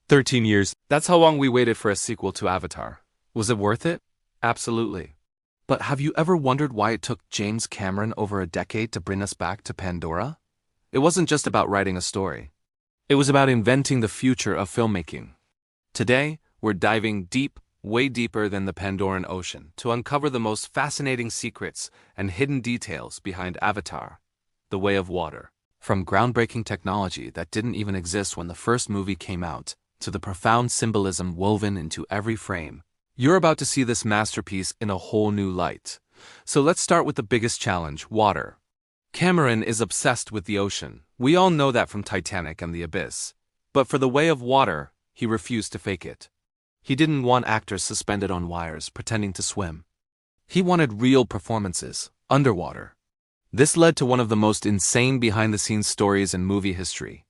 13 years. That's how long we waited for a sequel to Avatar. Was it worth it? Absolutely. But have you ever wondered why it took James Cameron over a decade to bring us back to Pandora? It wasn't just about writing a story. It was about inventing the future of filmmaking. Today, we're diving deep, way deeper than the Pandoran Ocean, to uncover the most fascinating secrets and hidden details behind Avatar, The Way of Water. From groundbreaking technology that didn't even exist when the first movie came out, to the profound symbolism woven into every frame, you're about to see this masterpiece in a whole new light. So let's start with the biggest challenge, water. Cameron is obsessed with the ocean. We all know that from Titanic and The Abyss. But for The Way of Water, he refused to fake it. He didn't want actors suspended on wires, pretending to swim. He wanted real performances, underwater. This led to one of the most insane behind-the-scenes stories in movie history.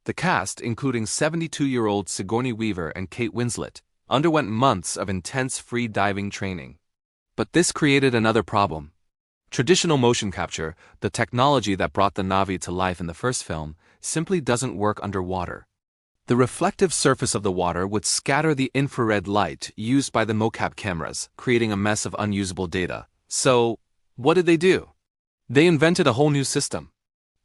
The cast, including 72-year-old Sigourney Weaver and Kate Winslet, underwent months of intense free-diving training. But this created another problem. Traditional motion capture, the technology that brought the Na'vi to life in the first film, simply doesn't work underwater. The reflective surface of the water would scatter the infrared light used by the mocap cameras, creating a mess of unusable data. So, what did they do? They invented a whole new system.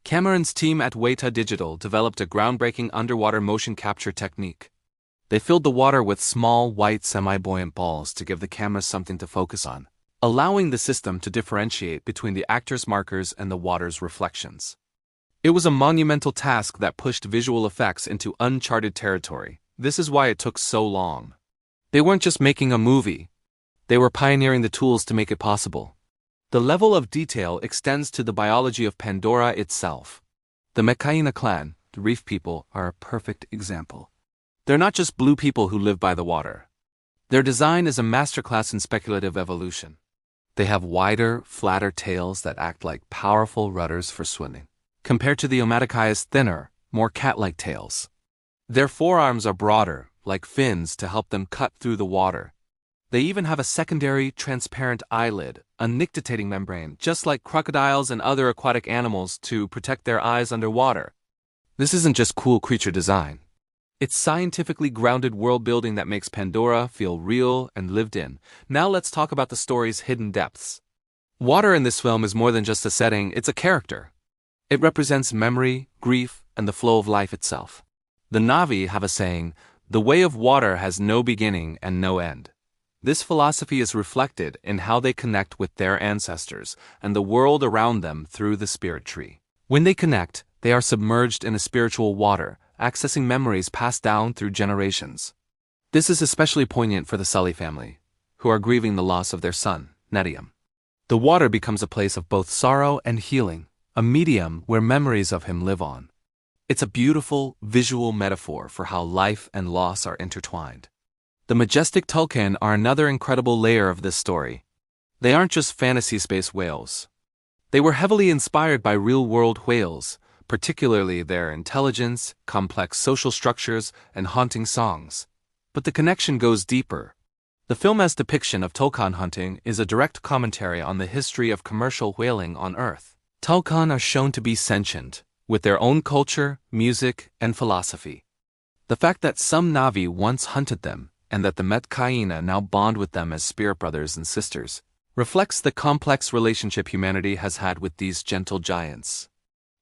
Cameron's team at Weta Digital developed a groundbreaking underwater motion capture technique. They filled the water with small, white, semi-buoyant balls to give the camera something to focus on, allowing the system to differentiate between the actor's markers and the water's reflections. It was a monumental task that pushed visual effects into uncharted territory. This is why it took so long. They weren't just making a movie. They were pioneering the tools to make it possible. The level of detail extends to the biology of Pandora itself. The Metkayina clan, the reef people, are a perfect example. They're not just blue people who live by the water. Their design is a masterclass in speculative evolution. They have wider, flatter tails that act like powerful rudders for swimming, compared to the Omatokai's thinner, more cat-like tails. Their forearms are broader, like fins to help them cut through the water. They even have a secondary, transparent eyelid, a nictitating membrane, just like crocodiles and other aquatic animals, to protect their eyes underwater. This isn't just cool creature design. It's scientifically grounded world-building that makes Pandora feel real and lived in. Now let's talk about the story's hidden depths. Water in this film is more than just a setting, it's a character. It represents memory, grief, and the flow of life itself. The Na'vi have a saying, "The way of water has no beginning and no end." This philosophy is reflected in how they connect with their ancestors and the world around them through the spirit tree. When they connect, they are submerged in a spiritual water, accessing memories passed down through generations. This is especially poignant for the Sully family, who are grieving the loss of their son, Netium. The water becomes a place of both sorrow and healing, a medium where memories of him live on. It's a beautiful, visual metaphor for how life and loss are intertwined. The majestic tulkun are another incredible layer of this story. They aren't just fantasy space whales. They were heavily inspired by real-world whales, particularly their intelligence, complex social structures, and haunting songs. But the connection goes deeper. The film's depiction of tulkun hunting is a direct commentary on the history of commercial whaling on Earth. Tulkun are shown to be sentient, with their own culture, music, and philosophy. The fact that some Na'vi once hunted them, and that the Metkayina now bond with them as spirit brothers and sisters, reflects the complex relationship humanity has had with these gentle giants.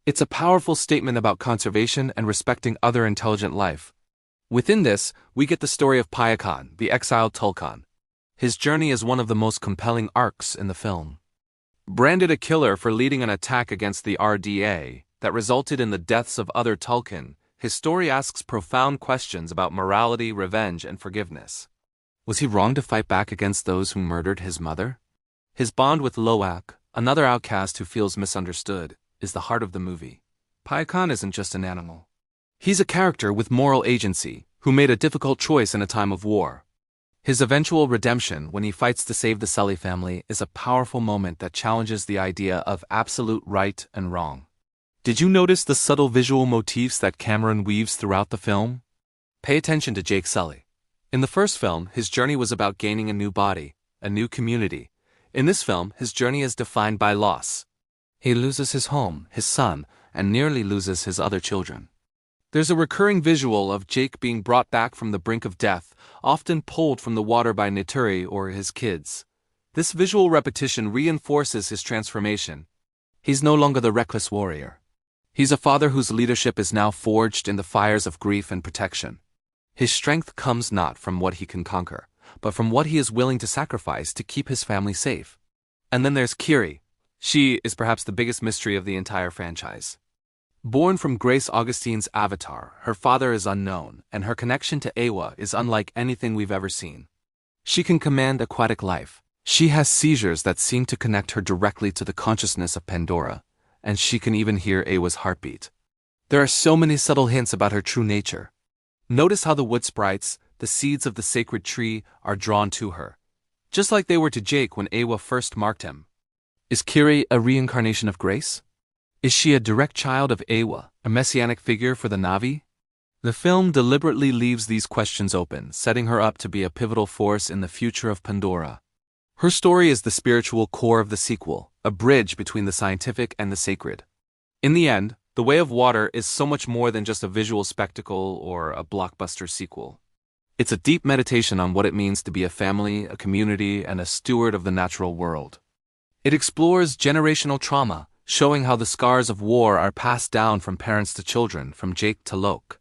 It's a powerful statement about conservation and respecting other intelligent life. Within this, we get the story of Payakan, the exiled tulkun. His journey is one of the most compelling arcs in the film. Branded a killer for leading an attack against the RDA that resulted in the deaths of other tulkun, his story asks profound questions about morality, revenge, and forgiveness. Was he wrong to fight back against those who murdered his mother? His bond with Loak, another outcast who feels misunderstood, is the heart of the movie. Payakan isn't just an animal. He's a character with moral agency, who made a difficult choice in a time of war. His eventual redemption when he fights to save the Sully family is a powerful moment that challenges the idea of absolute right and wrong. Did you notice the subtle visual motifs that Cameron weaves throughout the film? Pay attention to Jake Sully. In the first film, his journey was about gaining a new body, a new community. In this film, his journey is defined by loss. He loses his home, his son, and nearly loses his other children. There's a recurring visual of Jake being brought back from the brink of death, often pulled from the water by Neytiri or his kids. This visual repetition reinforces his transformation. He's no longer the reckless warrior. He's a father whose leadership is now forged in the fires of grief and protection. His strength comes not from what he can conquer, but from what he is willing to sacrifice to keep his family safe. And then there's Kiri. She is perhaps the biggest mystery of the entire franchise. Born from Grace Augustine's avatar, her father is unknown, and her connection to Eywa is unlike anything we've ever seen. She can command aquatic life. She has seizures that seem to connect her directly to the consciousness of Pandora, and she can even hear Eywa's heartbeat. There are so many subtle hints about her true nature. Notice how the wood sprites, the seeds of the sacred tree, are drawn to her, just like they were to Jake when Eywa first marked him. Is Kiri a reincarnation of Grace? Is she a direct child of Eywa, a messianic figure for the Na'vi? The film deliberately leaves these questions open, setting her up to be a pivotal force in the future of Pandora. Her story is the spiritual core of the sequel, a bridge between the scientific and the sacred. In the end, The Way of Water is so much more than just a visual spectacle or a blockbuster sequel. It's a deep meditation on what it means to be a family, a community, and a steward of the natural world. It explores generational trauma, showing how the scars of war are passed down from parents to children, from Jake to Locke.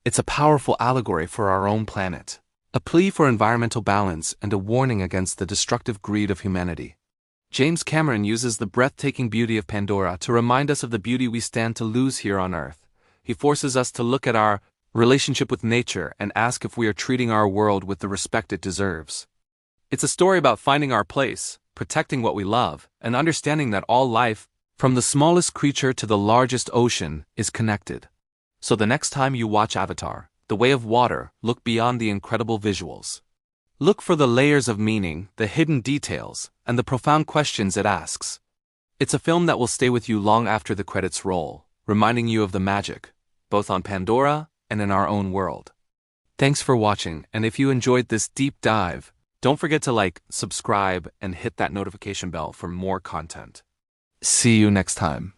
It's a powerful allegory for our own planet, a plea for environmental balance and a warning against the destructive greed of humanity. James Cameron uses the breathtaking beauty of Pandora to remind us of the beauty we stand to lose here on Earth. He forces us to look at our relationship with nature and ask if we are treating our world with the respect it deserves. It's a story about finding our place, protecting what we love, and understanding that all life, from the smallest creature to the largest ocean, is connected. So the next time you watch Avatar, The Way of Water, look beyond the incredible visuals. Look for the layers of meaning, the hidden details, and the profound questions it asks. It's a film that will stay with you long after the credits roll, reminding you of the magic, both on Pandora and in our own world. Thanks for watching, and if you enjoyed this deep dive, don't forget to like, subscribe, and hit that notification bell for more content. See you next time.